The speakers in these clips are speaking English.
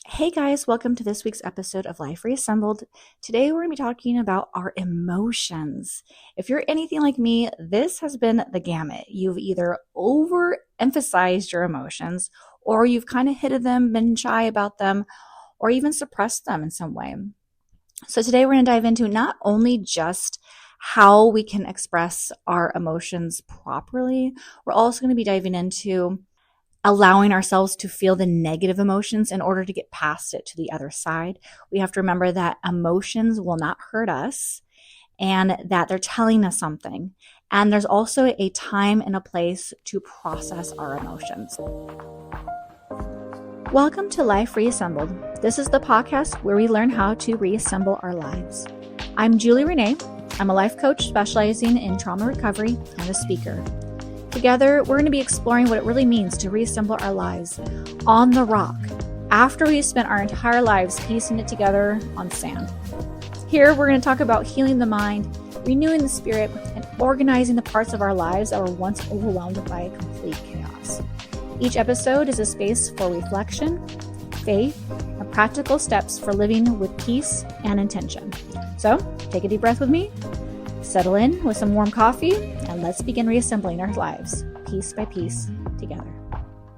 Hey guys, welcome to this week's episode of Life Reassembled. Today we're going to be talking about our emotions. If you're anything like me, this has been the gamut. You've either overemphasized your emotions, or you've kind of hidden them, been shy about them, or even suppressed them in some way. So today we're going to dive into not only just how we can express our emotions properly, we're also going to be diving into allowing ourselves to feel the negative emotions in order to get past it to the other side. We have to remember that emotions will not hurt us and that they're telling us something. And there's also a time and a place to process our emotions. Welcome to Life Reassembled. This is the podcast where we learn how to reassemble our lives. I'm Julie Renee. I'm a life coach specializing in trauma recovery and a speaker. Together, we're going to be exploring what it really means to reassemble our lives on the rock after we've spent our entire lives piecing it together on sand. Here, we're going to talk about healing the mind, renewing the spirit, and organizing the parts of our lives that were once overwhelmed by complete chaos. Each episode is a space for reflection, faith, and practical steps for living with peace and intention. So, take a deep breath with me. Settle in with some warm coffee, and let's begin reassembling our lives, piece by piece, together.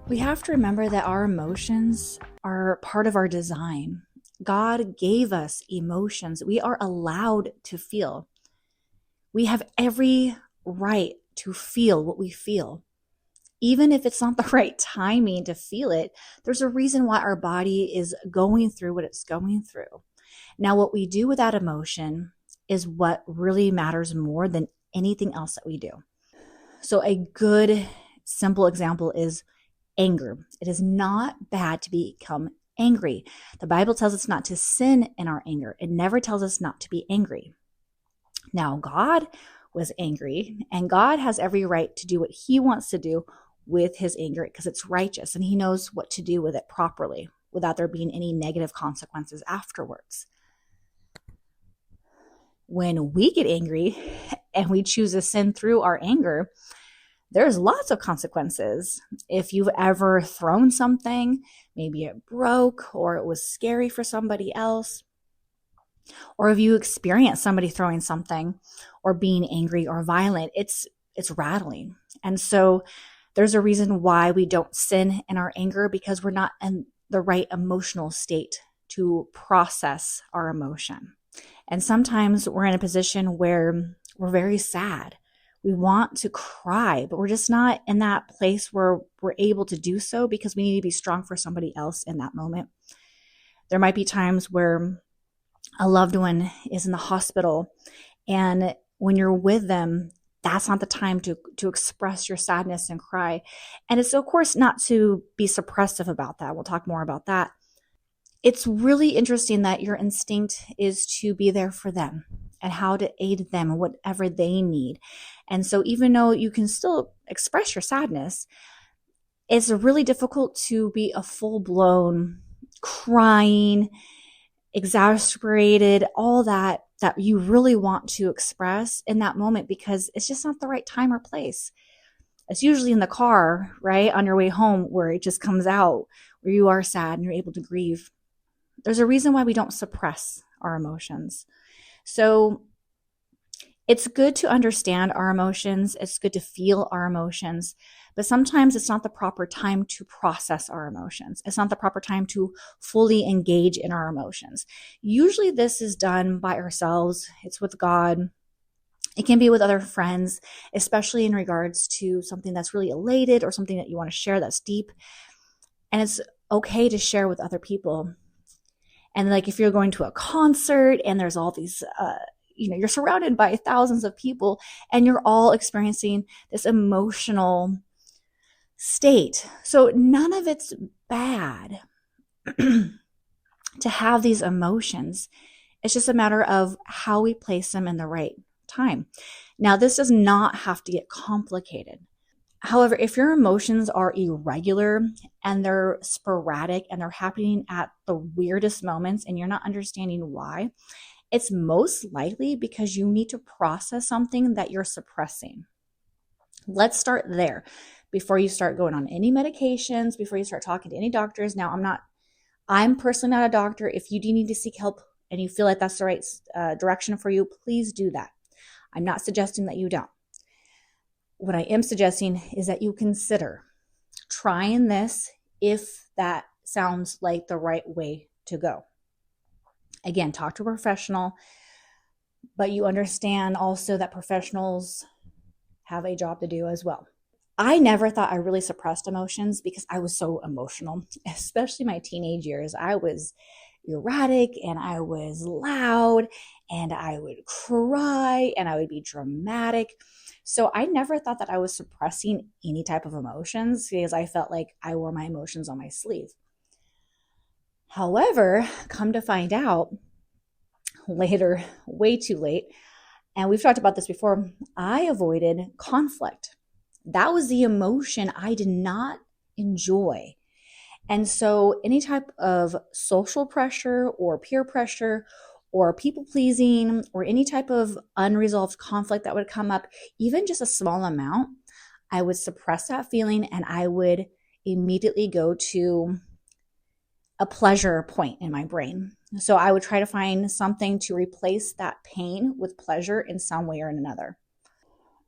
We have to remember that our emotions are part of our design. God gave us emotions. We are allowed to feel. We have every right to feel what we feel. Even if it's not the right timing to feel it, there's a reason why our body is going through what it's going through. Now, what we do with that emotion is what really matters more than anything else that we do. So a good, simple example is anger. It is not bad to become angry. The Bible tells us not to sin in our anger. It never tells us not to be angry. Now, God was angry, and God has every right to do what he wants to do with his anger because it's righteous, and he knows what to do with it properly without there being any negative consequences afterwards. When we get angry and we choose to sin through our anger, there's lots of consequences. If you've ever thrown something, maybe it broke or it was scary for somebody else, or if you experience somebody throwing something or being angry or violent, it's rattling. And so there's a reason why we don't sin in our anger, because we're not in the right emotional state to process our emotion. And sometimes we're in a position where we're very sad. We want to cry, but we're just not in that place where we're able to do so because we need to be strong for somebody else in that moment. There might be times where a loved one is in the hospital, and when you're with them, that's not the time to express your sadness and cry. And it's, of course, not to be suppressive about that. We'll talk more about that. It's really interesting that your instinct is to be there for them and how to aid them in whatever they need. And so even though you can still express your sadness, it's really difficult to be a full-blown crying, exasperated, all that you really want to express in that moment, because it's just not the right time or place. It's usually in the car, right, on your way home, where it just comes out, where you are sad and you're able to grieve. There's a reason why we don't suppress our emotions. So it's good to understand our emotions. It's good to feel our emotions. But sometimes it's not the proper time to process our emotions. It's not the proper time to fully engage in our emotions. Usually this is done by ourselves. It's with God. It can be with other friends, especially in regards to something that's really elated or something that you want to share that's deep. And it's okay to share with other people. And like if you're going to a concert and there's all these, you're surrounded by thousands of people and you're all experiencing this emotional state. So none of it's bad to have these emotions. It's just a matter of how we place them in the right time. Now, this does not have to get complicated. However, if your emotions are irregular and they're sporadic and they're happening at the weirdest moments and you're not understanding why, it's most likely because you need to process something that you're suppressing. Let's start there before you start going on any medications, before you start talking to any doctors. Now, I'm personally not a doctor. If you do need to seek help and you feel like that's the right direction for you, please do that. I'm not suggesting that you don't. What I am suggesting is that you consider trying this if that sounds like the right way to go. Again, talk to a professional, but you understand also that professionals have a job to do as well. I never thought I really suppressed emotions because I was so emotional, especially my teenage years. I was erratic and I was loud and I would cry and I would be dramatic. So I never thought that I was suppressing any type of emotions because I felt like I wore my emotions on my sleeve. However, come to find out later, way too late, and we've talked about this before, I avoided conflict. That was the emotion I did not enjoy. And so any type of social pressure or peer pressure or people pleasing or any type of unresolved conflict that would come up, even just a small amount, I would suppress that feeling and I would immediately go to a pleasure point in my brain. So I would try to find something to replace that pain with pleasure in some way or another.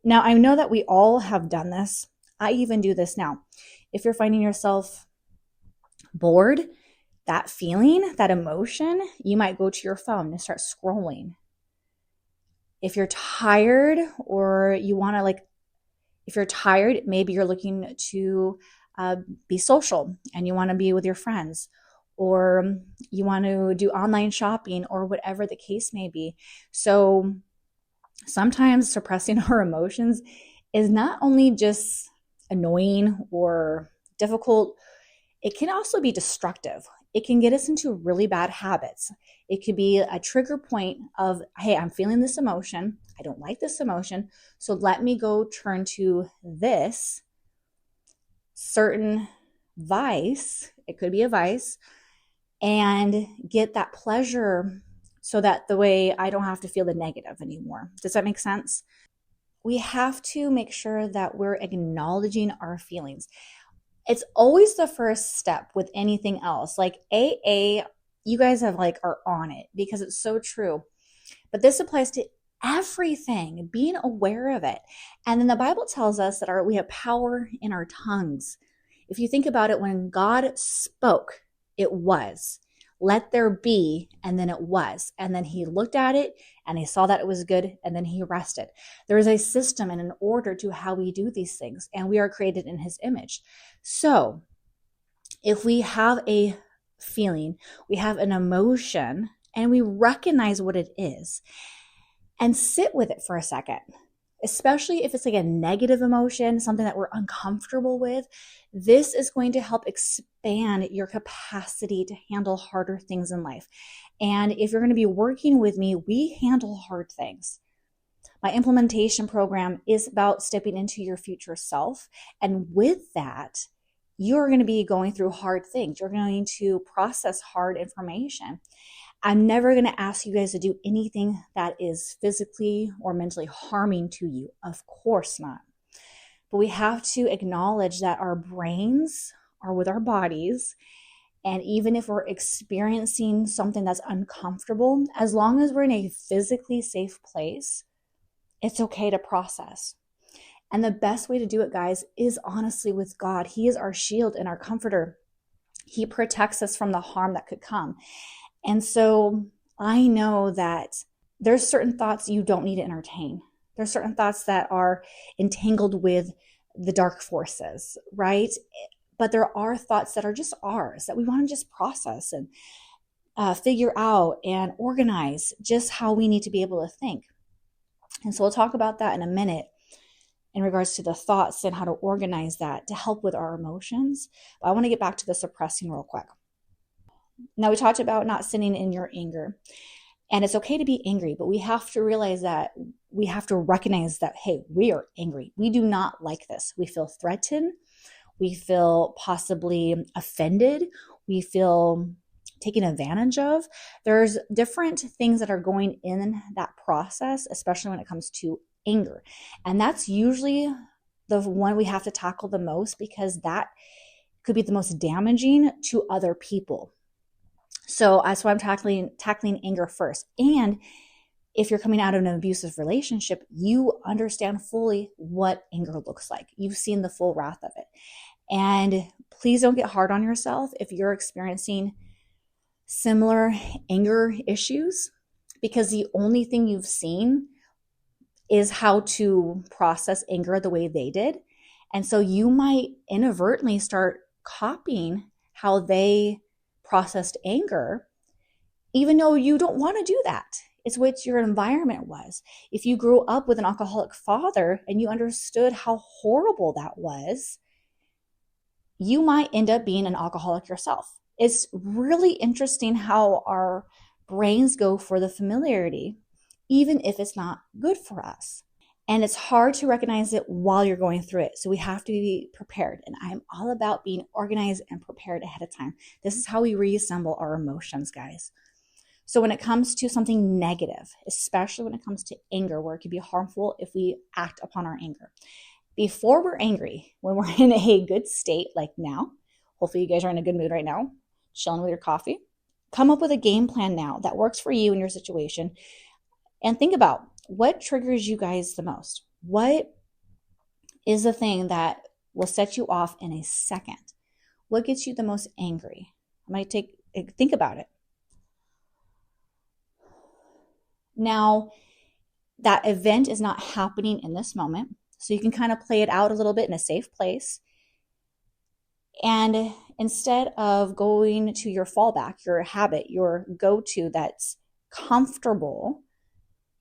Now, I know that we all have done this. I even do this now. If you're finding yourself bored, that feeling, that emotion, you might go to your phone and start scrolling. If you're tired or you want to if you're tired, maybe you're looking to be social and you want to be with your friends, or you want to do online shopping or whatever the case may be. So sometimes suppressing our emotions is not only just annoying or difficult, it can also be destructive. It can get us into really bad habits. It could be a trigger point of, hey, I'm feeling this emotion. I don't like this emotion. So let me go turn to this certain vice. It could be a vice, and get that pleasure so that the way I don't have to feel the negative anymore. Does that make sense? We have to make sure that we're acknowledging our feelings. It's always the first step with anything else. Like AA, you guys are on it because it's so true. But this applies to everything, being aware of it. And then the Bible tells us that we have power in our tongues. If you think about it, when God spoke, it was. Let there be, and then it was. And then he looked at it and he saw that it was good, and then he rested. There is a system and an order to how we do these things, and we are created in his image. So if we have a feeling, we have an emotion, and we recognize what it is, and sit with it for a second, especially if it's like a negative emotion, something that we're uncomfortable with, this is going to help expand your capacity to handle harder things in life. And if you're going to be working with me, we handle hard things. My implementation program is about stepping into your future self. And with that, you're going to be going through hard things. You're going to process hard information. I'm never going to ask you guys to do anything that is physically or mentally harming to you. Of course not. But we have to acknowledge that our brains are with our bodies. And even if we're experiencing something that's uncomfortable, as long as we're in a physically safe place, it's okay to process. And the best way to do it, guys, is honestly with God. He is our shield and our comforter. He protects us from the harm that could come. And so I know that there's certain thoughts you don't need to entertain. There's certain thoughts that are entangled with the dark forces, right? But there are thoughts that are just ours that we want to just process and figure out and organize just how we need to be able to think. And so we'll talk about that in a minute in regards to the thoughts and how to organize that to help with our emotions. But I want to get back to the suppressing real quick. Now, we talked about not sinning in your anger. And it's okay to be angry, but we have to realize that we have to recognize that, hey, we are angry. We do not like this. We feel threatened. We feel possibly offended. We feel taken advantage of. There's different things that are going in that process, especially when it comes to anger. And that's usually the one we have to tackle the most because that could be the most damaging to other people. So that's why I'm tackling anger first. And if you're coming out of an abusive relationship, you understand fully what anger looks like. You've seen the full wrath of it. And please don't get hard on yourself if you're experiencing similar anger issues, because the only thing you've seen is how to process anger the way they did. And so you might inadvertently start copying how they processed anger, even though you don't want to do that. It's what your environment was. If you grew up with an alcoholic father and you understood how horrible that was, you might end up being an alcoholic yourself. It's really interesting how our brains go for the familiarity, even if it's not good for us. And it's hard to recognize it while you're going through it. So we have to be prepared. And I'm all about being organized and prepared ahead of time. This is how we reassemble our emotions, guys. So when it comes to something negative, especially when it comes to anger, where it can be harmful if we act upon our anger, before we're angry, when we're in a good state like now, hopefully you guys are in a good mood right now, chilling with your coffee, come up with a game plan now that works for you in your situation. And think about what triggers you guys the most. What is the thing that will set you off in a second? What gets you the most angry? Think about it. Now, that event is not happening in this moment, so you can kind of play it out a little bit in a safe place. And instead of going to your fallback, your habit, your go-to that's comfortable,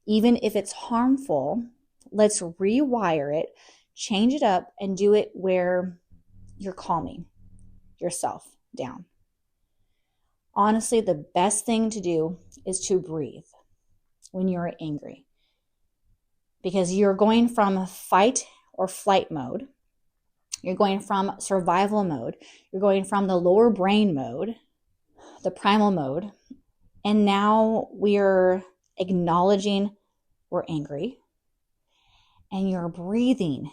even if it's harmful, let's rewire it, change it up, and do it where you're calming yourself down. Honestly, the best thing to do is to breathe when you're angry, because you're going from fight or flight mode. You're going from survival mode. You're going from the lower brain mode, the primal mode. And now we're acknowledging we're angry, and you're breathing.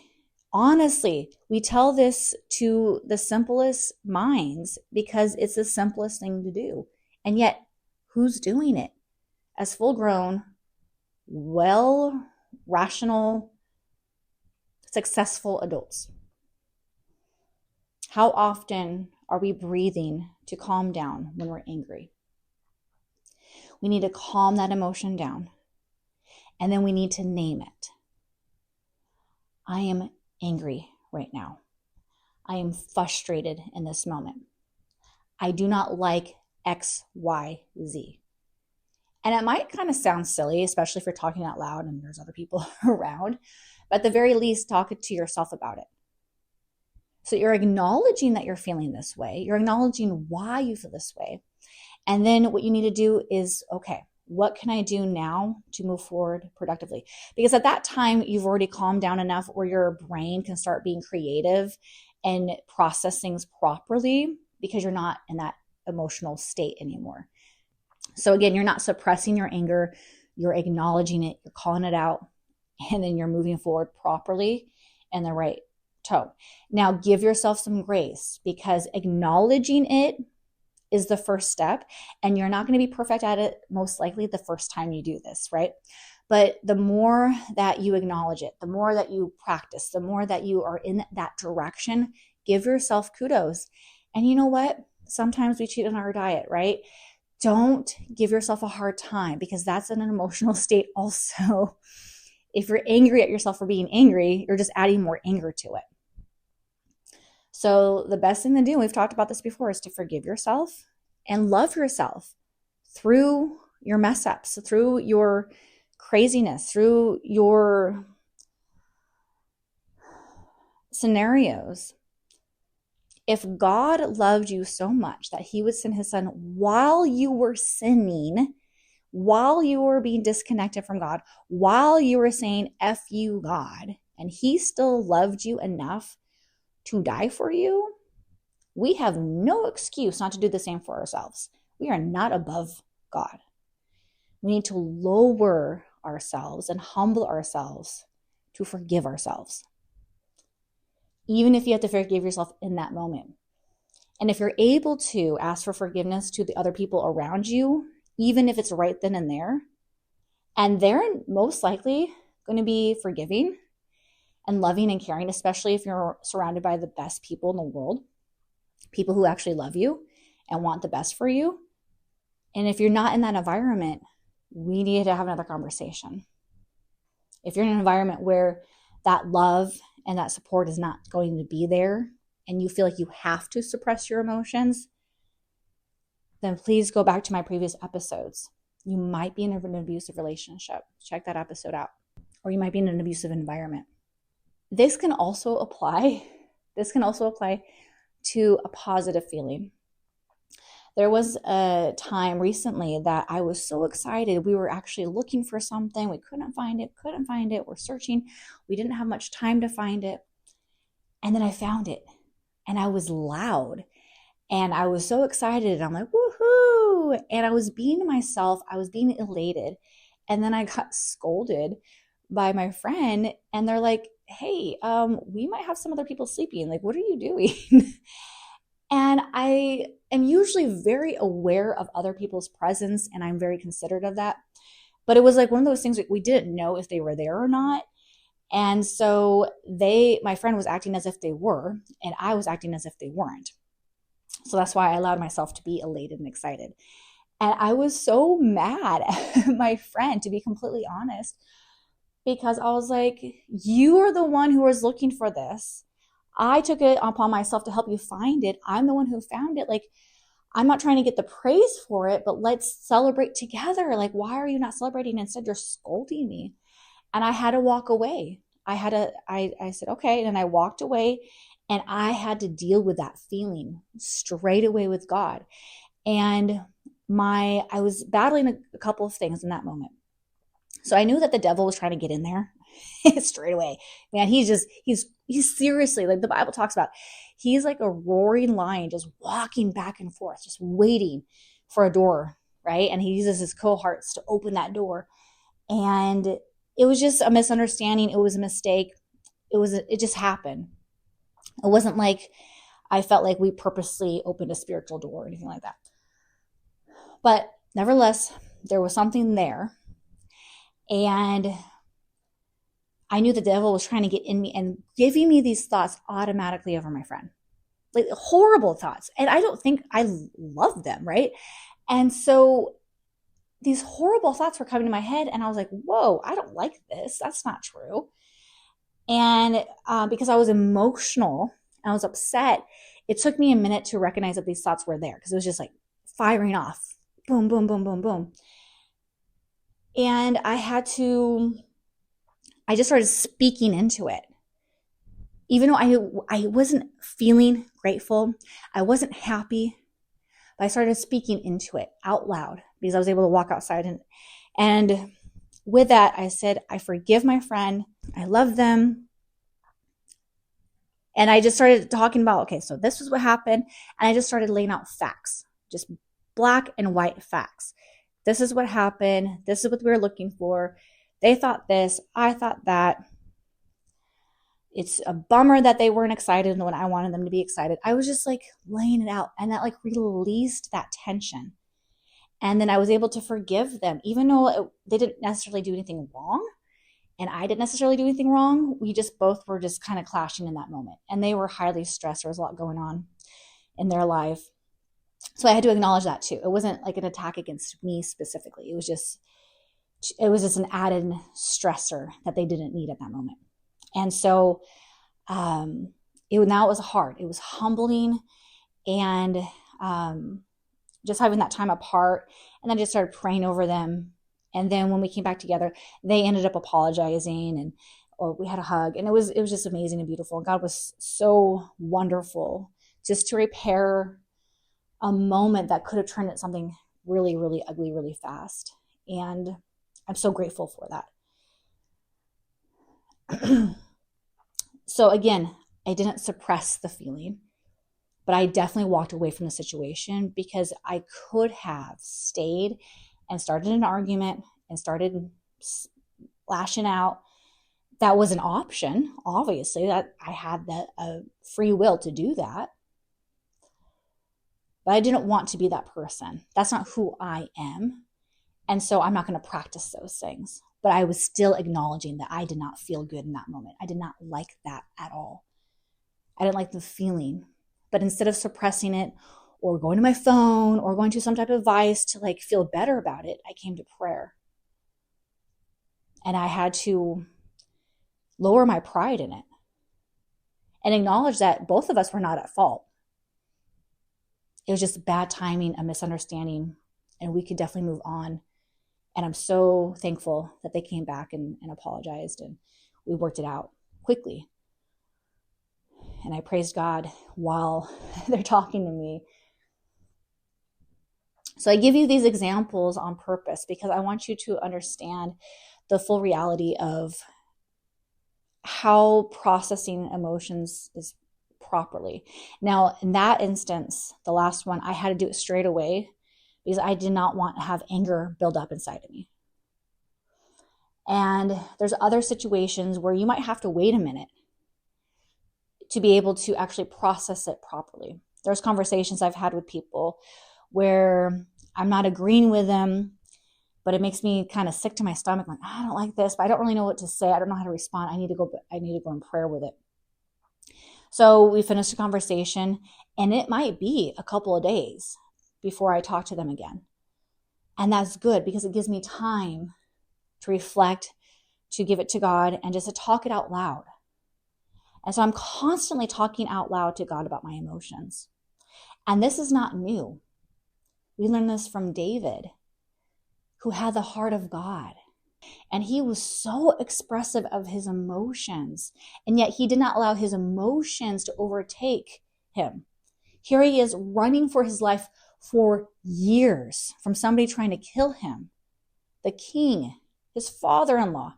Honestly, we tell this to the simplest minds because it's the simplest thing to do. And yet, who's doing it? As full-grown, rational, successful adults. How often are we breathing to calm down when we're angry? We need to calm that emotion down. And then we need to name it. I am angry right now. I am frustrated in this moment. I do not like X, Y, Z. And it might kind of sound silly, especially if you're talking out loud and there's other people around. But at the very least, talk to yourself about it. So you're acknowledging that you're feeling this way. You're acknowledging why you feel this way. And then what you need to do is, okay, what can I do now to move forward productively? Because at that time, you've already calmed down enough where your brain can start being creative and process things properly, because you're not in that emotional state anymore. So again, you're not suppressing your anger, you're acknowledging it, you're calling it out, and then you're moving forward properly in the right tone. Now, give yourself some grace, because acknowledging it is the first step, and you're not going to be perfect at it most likely the first time you do this, right? But the more that you acknowledge it, the more that you practice, the more that you are in that direction, give yourself kudos. And you know what? Sometimes we cheat on our diet, right? Don't give yourself a hard time, because that's in an emotional state also. If you're angry at yourself for being angry, you're just adding more anger to it. So the best thing to do, we've talked about this before, is to forgive yourself and love yourself through your mess ups, through your craziness, through your scenarios. If God loved you so much that he would send his son while you were sinning, while you were being disconnected from God, while you were saying, F you, God, and he still loved you enough to die for you, we have no excuse not to do the same for ourselves. We are not above God. We need to lower ourselves and humble ourselves to forgive ourselves, even if you have to forgive yourself in that moment. And if you're able to ask for forgiveness to the other people around you, even if it's right then and there, and they're most likely going to be forgiving and loving and caring, especially if you're surrounded by the best people in the world, people who actually love you and want the best for you. And if you're not in that environment, we need to have another conversation. If you're in an environment where that love and that support is not going to be there, and you feel like you have to suppress your emotions, then please go back to my previous episodes. You might be in an abusive relationship. Check that episode out. Or you might be in an abusive environment. This can also apply to a positive feeling. There was a time recently that I was so excited. We were actually looking for something. We couldn't find it. We're searching. We didn't have much time to find it. And then I found it. And I was loud. And I was so excited. I'm like, woohoo! And I was being myself. I was being elated. And then I got scolded by my friend. And they're like, hey, we might have some other people sleeping. Like, what are you doing? And I am usually very aware of other people's presence, and I'm very considerate of that. But it was like one of those things that we didn't know if they were there or not. And so my friend was acting as if they were, and I was acting as if they weren't. So that's why I allowed myself to be elated and excited. And I was so mad at my friend, to be completely honest, because I was like, you are the one who was looking for this. I took it upon myself to help you find it. I'm the one who found it. Like, I'm not trying to get the praise for it, but let's celebrate together. Like, why are you not celebrating? Instead, you're scolding me. And I had to walk away. I said, okay. And I walked away, and I had to deal with that feeling straight away with God. And I was battling a couple of things in that moment. So I knew that the devil was trying to get in there straight away. Man, he's seriously, like the Bible talks about, he's like a roaring lion, just walking back and forth, just waiting for a door, right? And he uses his cohorts to open that door. And it was just a misunderstanding. It was a mistake. It just happened. It wasn't like I felt like we purposely opened a spiritual door or anything like that. But nevertheless, there was something there. And I knew the devil was trying to get in me and giving me these thoughts automatically over my friend. Like horrible thoughts. And I don't think I love them, right? And so these horrible thoughts were coming to my head, and I was like, whoa, I don't like this. That's not true. And because I was emotional and I was upset, it took me a minute to recognize that these thoughts were there, because it was just like firing off. Boom, boom, boom, boom, boom. And I just started speaking into it. Even though I wasn't feeling grateful, I wasn't happy, but I started speaking into it out loud, because I was able to walk outside. And with that, I said, I forgive my friend. I love them. And I just started talking about, okay, so this was what happened. And I just started laying out facts, just black and white facts. This is what happened. This is what we were looking for. They thought this. I thought that. It's a bummer that they weren't excited when I wanted them to be excited. I was just like laying it out, and that like released that tension. And then I was able to forgive them, even though they didn't necessarily do anything wrong. And I didn't necessarily do anything wrong. We just both were just kind of clashing in that moment. And they were highly stressed. There was a lot going on in their life. So I had to acknowledge that too. It wasn't like an attack against me specifically. It was just an added stressor that they didn't need at that moment. And so it was hard. It was humbling, and just having that time apart. And then I just started praying over them. And then when we came back together, they ended up apologizing, or we had a hug, and it was just amazing and beautiful. And God was so wonderful just to repair a moment that could have turned into something really, really ugly, really fast. And I'm so grateful for that. So again, I didn't suppress the feeling, but I definitely walked away from the situation, because I could have stayed and started an argument and started lashing out. That was an option, obviously, that I had the free will to do that. But I didn't want to be that person. That's not who I am. And so I'm not going to practice those things. But I was still acknowledging that I did not feel good in that moment. I did not like that at all. I didn't like the feeling. But instead of suppressing it or going to my phone or going to some type of vice to like feel better about it, I came to prayer. And I had to lower my pride in it and acknowledge that both of us were not at fault. It was just bad timing, a misunderstanding, and we could definitely move on. And I'm so thankful that they came back and apologized, and we worked it out quickly. And I praised God while they're talking to me. So I give you these examples on purpose because I want you to understand the full reality of how processing emotions is properly. Now, in that instance, the last one, I had to do it straight away because I did not want to have anger build up inside of me. And there's other situations where you might have to wait a minute to be able to actually process it properly. There's conversations I've had with people where I'm not agreeing with them, but it makes me kind of sick to my stomach. Like, I don't like this, but I don't really know what to say. I don't know how to respond. I need to go in prayer with it. So we finished the conversation, and it might be a couple of days before I talk to them again. And that's good because it gives me time to reflect, to give it to God, and just to talk it out loud. And so I'm constantly talking out loud to God about my emotions. And this is not new. We learned this from David, who had the heart of God. And he was so expressive of his emotions, and yet he did not allow his emotions to overtake him. Here he is running for his life for years from somebody trying to kill him. The king, his father-in-law,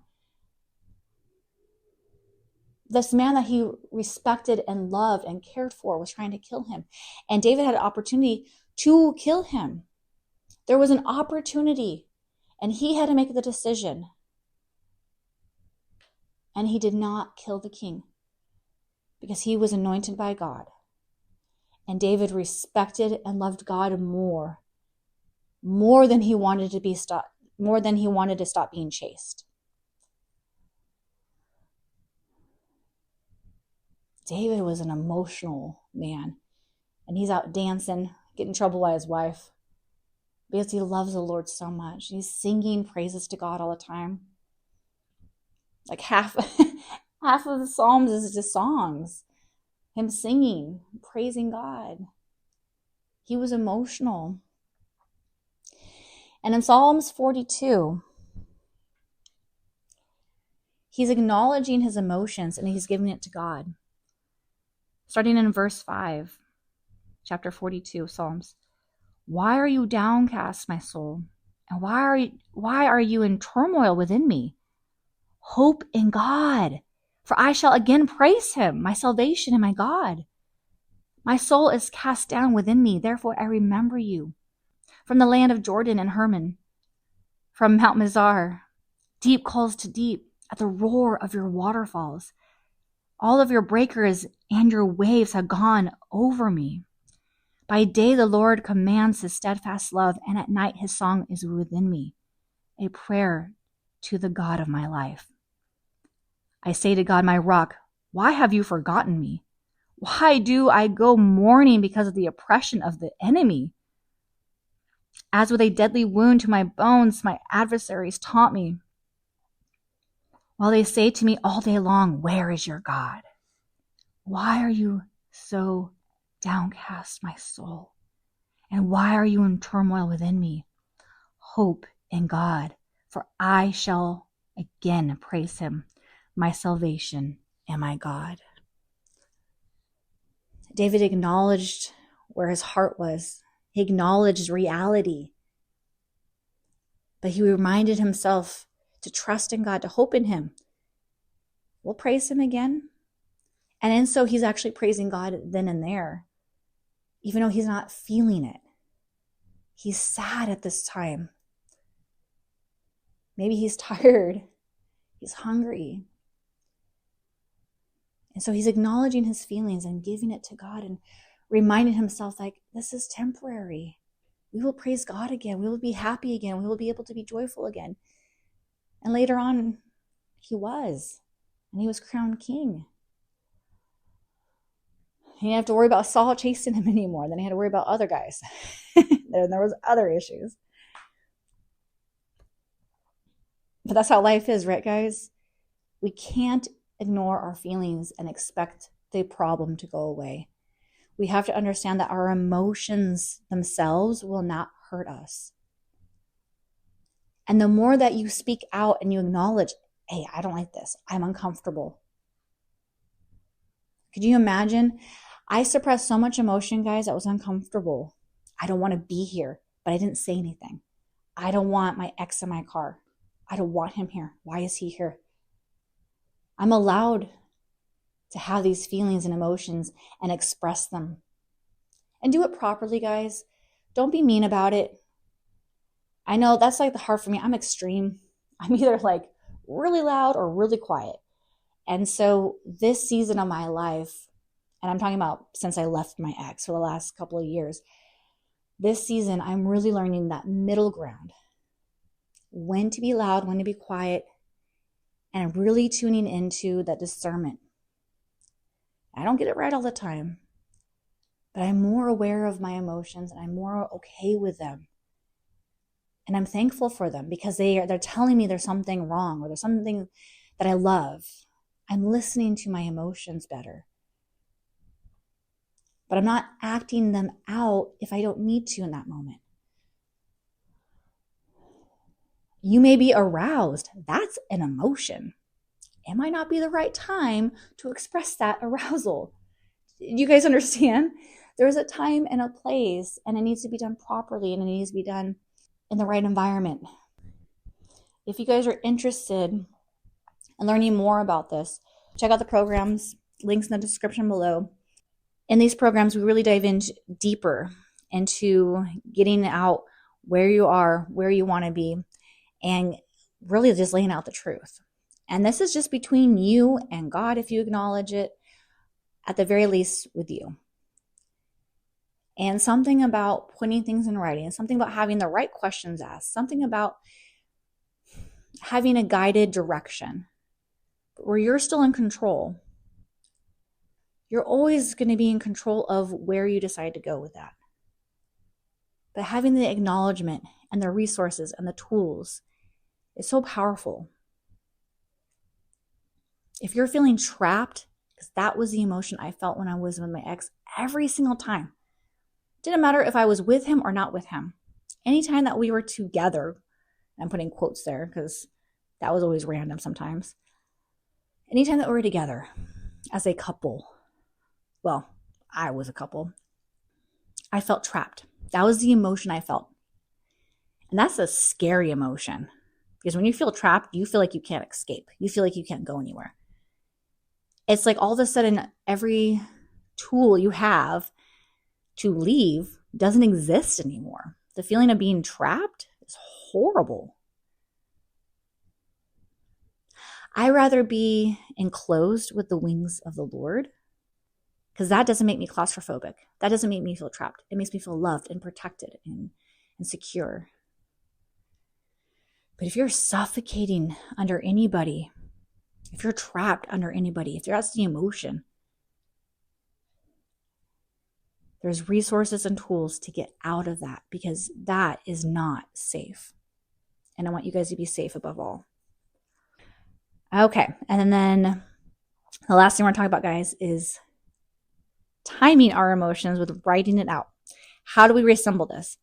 this man that he respected and loved and cared for was trying to kill him. And David had an opportunity to kill him. There was an opportunity, and he had to make the decision. And he did not kill the king because he was anointed by God. And David respected and loved God more than he wanted to stop being chased. David was an emotional man, and he's out dancing, getting in trouble by his wife because he loves the Lord so much. He's singing praises to God all the time. Like half of the Psalms is just songs, him singing, praising God. He was emotional. And in Psalms 42, he's acknowledging his emotions and he's giving it to God. Starting in verse 5, chapter 42 of Psalms. Why are you downcast, my soul? And why are you in turmoil within me? Hope in God, for I shall again praise him, my salvation and my God. My soul is cast down within me, therefore I remember you. From the land of Jordan and Hermon, from Mount Mizar, deep calls to deep at the roar of your waterfalls. All of your breakers and your waves have gone over me. By day the Lord commands his steadfast love, and at night his song is within me, a prayer to the God of my life. I say to God, my rock, why have you forgotten me? Why do I go mourning because of the oppression of the enemy? As with a deadly wound to my bones, my adversaries taunt me, while they say to me all day long, where is your God? Why are you so downcast, my soul? And why are you in turmoil within me? Hope in God, for I shall again praise him, my salvation and my God. David acknowledged where his heart was. He acknowledged reality. But he reminded himself to trust in God, to hope in him. We'll praise him again. And in so he's actually praising God then and there, even though he's not feeling it. He's sad at this time. Maybe he's tired. He's hungry. And so he's acknowledging his feelings and giving it to God and reminding himself, like, this is temporary. We will praise God again. We will be happy again. We will be able to be joyful again. And later on, he was. And he was crowned king. He didn't have to worry about Saul chasing him anymore. Then he had to worry about other guys. There was other issues. But that's how life is, right, guys? We can't ignore our feelings and expect the problem to go away. We have to understand that our emotions themselves will not hurt us. And the more that you speak out and you acknowledge, hey, I don't like this. I'm uncomfortable. Could you imagine? I suppressed so much emotion, guys, that was uncomfortable. I don't want to be here, but I didn't say anything. I don't want my ex in my car. I don't want him here. Why is he here? I'm allowed to have these feelings and emotions and express them. And do it properly, guys. Don't be mean about it. I know that's like the hard for me. I'm extreme. I'm either like really loud or really quiet. And so this season of my life, and I'm talking about since I left my ex for the last couple of years, this season I'm really learning that middle ground. When to be loud, when to be quiet, and really tuning into that discernment. I don't get it right all the time, but I'm more aware of my emotions and I'm more okay with them. And I'm thankful for them because they're telling me there's something wrong or there's something that I love. I'm listening to my emotions better. But I'm not acting them out if I don't need to in that moment. You may be aroused. That's an emotion. It might not be the right time to express that arousal. You guys understand? There's a time and a place, and it needs to be done properly, and it needs to be done in the right environment. If you guys are interested in learning more about this, check out the programs, links in the description below. In these programs, we really dive in deeper into getting out where you are, where you want to be, and really just laying out the truth. And this is just between you and God, if you acknowledge it, at the very least with you. And something about putting things in writing, something about having the right questions asked, something about having a guided direction where you're still in control. You're always going to be in control of where you decide to go with that. But having the acknowledgement and the resources and the tools is so powerful. If you're feeling trapped, because that was the emotion I felt when I was with my ex every single time. Didn't matter if I was with him or not with him. Anytime that we were together, I'm putting quotes there because that was always random sometimes. Anytime that we were together as a couple, well, I was a couple, I felt trapped. That was the emotion I felt. And that's a scary emotion because when you feel trapped, you feel like you can't escape. You feel like you can't go anywhere. It's like all of a sudden, every tool you have to leave doesn't exist anymore. The feeling of being trapped is horrible. I'd rather be enclosed with the wings of the Lord because that doesn't make me claustrophobic. That doesn't make me feel trapped. It makes me feel loved and protected and secure. But if you're suffocating under anybody, if you're trapped under anybody, if that's the emotion, there's resources and tools to get out of that because that is not safe. And I want you guys to be safe above all. Okay, and then the last thing we're going to talk about, guys, is timing our emotions with writing it out. How do we reassemble this?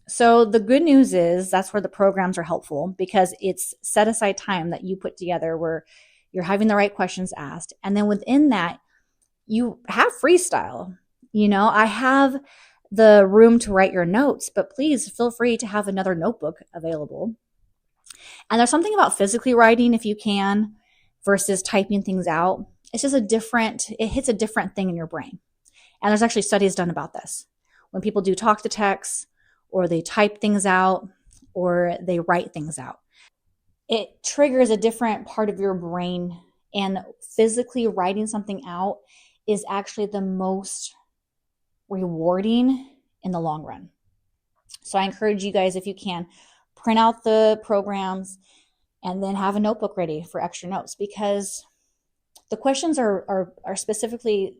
So the good news is that's where the programs are helpful because it's set aside time that you put together where you're having the right questions asked. And then within that, you have freestyle. You know, I have the room to write your notes, but please feel free to have another notebook available. And there's something about physically writing, if you can, versus typing things out. It's just it hits a different thing in your brain. And there's actually studies done about this. When people do talk to text, or they type things out, or they write things out, it triggers a different part of your brain. And physically writing something out is actually the most rewarding in the long run. So I encourage you guys, if you can, print out the programs and then have a notebook ready for extra notes, because the questions are specifically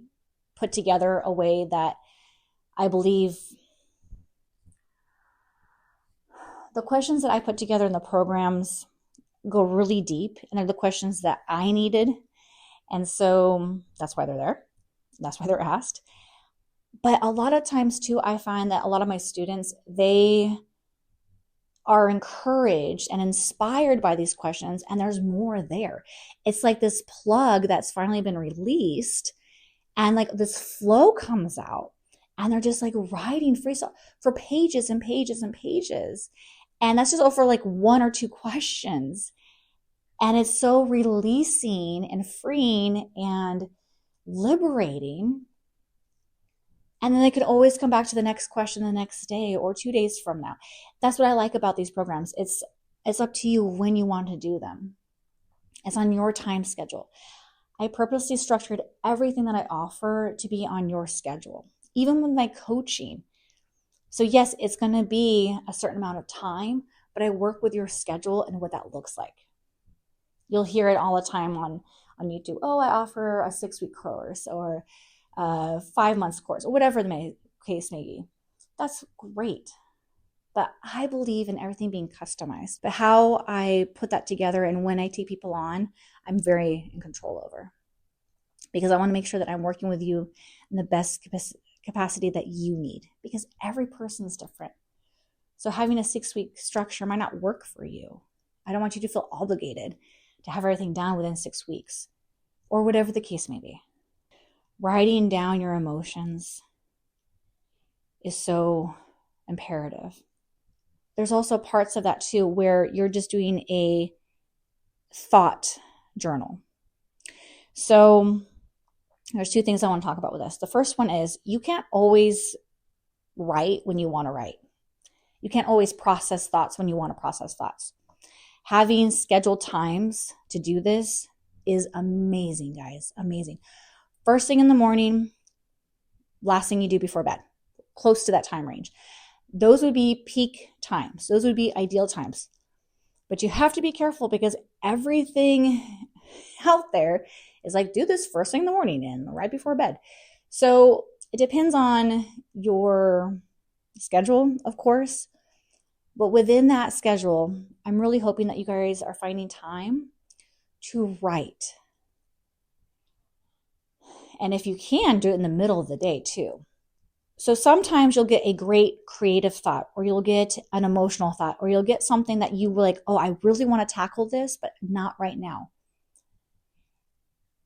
put together a way that I believe the questions that I put together in the programs go really deep, and they're the questions that I needed. And so that's why they're there. That's why they're asked. But a lot of times too, I find that a lot of my students, they are encouraged and inspired by these questions, and there's more there. It's like this plug that's finally been released, and like this flow comes out, and they're just like writing freestyle for pages and pages and pages. And that's just over like one or two questions. And it's so releasing and freeing and liberating. And then they can always come back to the next question the next day or 2 days from now. That's what I like about these programs. It's up to you when you want to do them. It's on your time schedule. I purposely structured everything that I offer to be on your schedule, even with my coaching. So yes, it's going to be a certain amount of time, but I work with your schedule and what that looks like. You'll hear it all the time on YouTube. Oh, I offer a 6-week course or a 5 months course, or whatever the case may be. That's great. But I believe in everything being customized. But how I put that together and when I take people on, I'm very in control over. Because I want to make sure that I'm working with you in the best capacity that you need. Because every person is different. So having a 6-week structure might not work for you. I don't want you to feel obligated to have everything down within 6 weeks, or whatever the case may be. Writing down your emotions is so imperative. There's also parts of that too where you're just doing a thought journal. So there's 2 things I want to talk about with this. The first one is you can't always write when you want to write. You can't always process thoughts when you want to process thoughts. Having scheduled times to do this is amazing, guys. Amazing. First thing in the morning, last thing you do before bed, close to that time range. Those would be peak times. Those would be ideal times. But you have to be careful because everything out there is like, do this first thing in the morning and right before bed. So it depends on your schedule, of course. But within that schedule, I'm really hoping that you guys are finding time to write. And if you can, do it in the middle of the day too. So sometimes you'll get a great creative thought, or you'll get an emotional thought, or you'll get something that you were like, oh, I really want to tackle this, but not right now.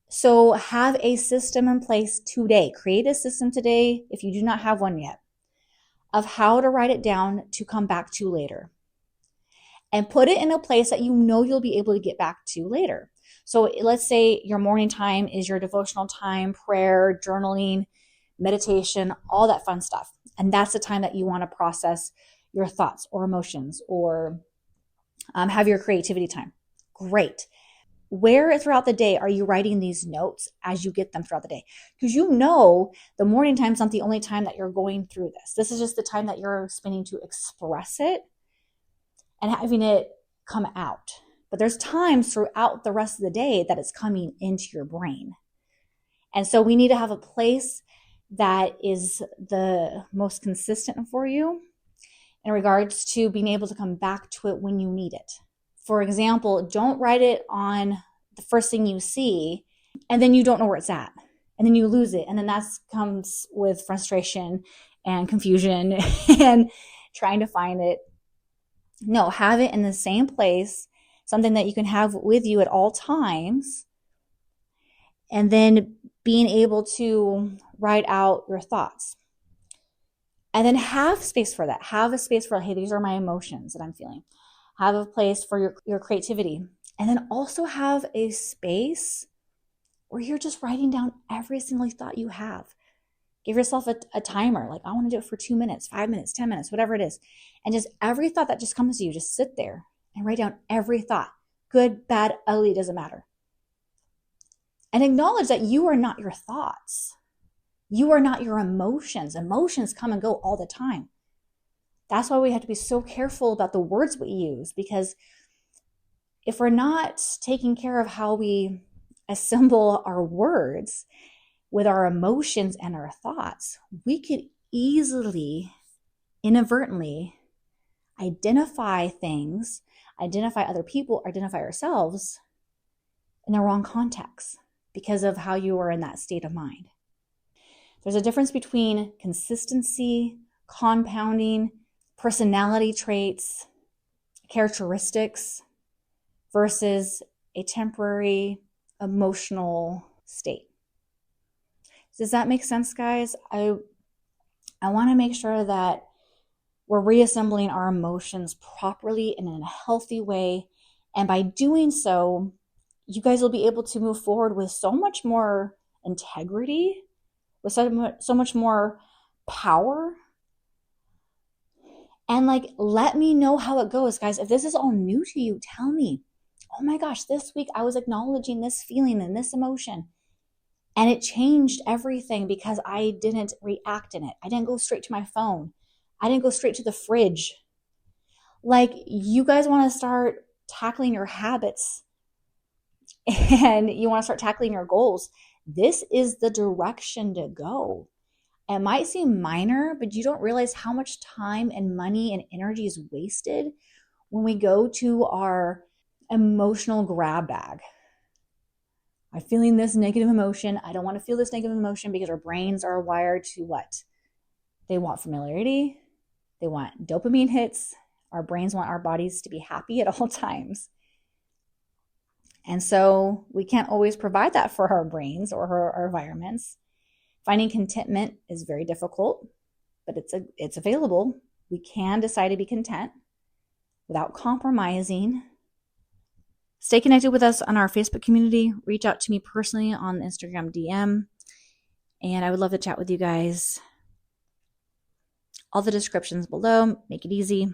So have a system in place today. Create a system today, if you do not have one yet, of how to write it down to come back to later. And put it in a place that you know you'll be able to get back to later. So let's say your morning time is your devotional time, prayer, journaling, meditation, all that fun stuff. And that's the time that you want to process your thoughts or emotions or have your creativity time. Great. Where throughout the day are you writing these notes as you get them throughout the day? Because you know the morning time is not the only time that you're going through this. This is just the time that you're spending to express it and having it come out. But there's times throughout the rest of the day that it's coming into your brain. And so we need to have a place that is the most consistent for you in regards to being able to come back to it when you need it. For example, don't write it on the first thing you see and then you don't know where it's at and then you lose it. And then that comes with frustration and confusion and trying to find it. No, have it in the same place, something that you can have with you at all times, and then being able to write out your thoughts. And then have space for that. Have a space for, hey, these are my emotions that I'm feeling. Have a place for your creativity. And then also have a space where you're just writing down every single thought you have. Give yourself a timer. Like, I want to do it for 2 minutes, 5 minutes, 10 minutes, whatever it is. And just every thought that just comes to you, just sit there and write down every thought. Good, bad, ugly, doesn't matter. And acknowledge that you are not your thoughts. You are not your emotions. Emotions come and go all the time. That's why we have to be so careful about the words we use, because if we're not taking care of how we assemble our words with our emotions and our thoughts, we could easily, inadvertently identify things, identify other people, identify ourselves in the wrong context because of how you are in that state of mind. There's a difference between consistency, compounding, personality traits, characteristics, versus a temporary emotional state. Does that make sense, guys? I want to make sure that we're reassembling our emotions properly and in a healthy way. And by doing so, you guys will be able to move forward with so much more integrity, with so much more power. And let me know how it goes, guys. If this is all new to you, tell me. Oh my gosh, this week I was acknowledging this feeling and this emotion, and it changed everything because I didn't react in it. I didn't go straight to my phone. I didn't go straight to the fridge. You guys want to start tackling your habits and you want to start tackling your goals. This is the direction to go. It might seem minor, but you don't realize how much time and money and energy is wasted when we go to our emotional grab bag. I'm feeling this negative emotion. I don't want to feel this negative emotion, because our brains are wired to what? They want familiarity. They want dopamine hits. Our brains want our bodies to be happy at all times. And so we can't always provide that for our brains or our environments. Finding contentment is very difficult, but it's available. We can decide to be content without compromising. Stay connected with us on our Facebook community. Reach out to me personally on Instagram DM, and I would love to chat with you guys. All the descriptions below. Make it easy.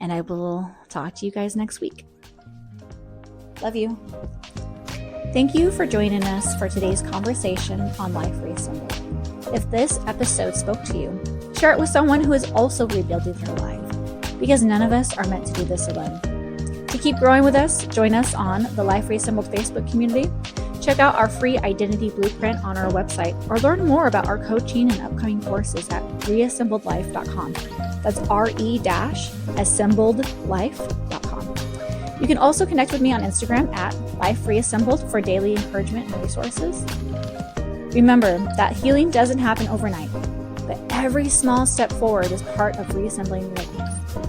And I will talk to you guys next week. Love you. Thank you for joining us for today's conversation on Life Reassembled. If this episode spoke to you, share it with someone who is also rebuilding their life, because none of us are meant to do this alone. To keep growing with us, join us on the Life Reassembled Facebook community. Check out our free identity blueprint on our website, or learn more about our coaching and upcoming courses at reassembledlife.com. That's re-assembledlife.com. You can also connect with me on Instagram at Life Reassembled for daily encouragement and resources. Remember that healing doesn't happen overnight, but every small step forward is part of reassembling your life.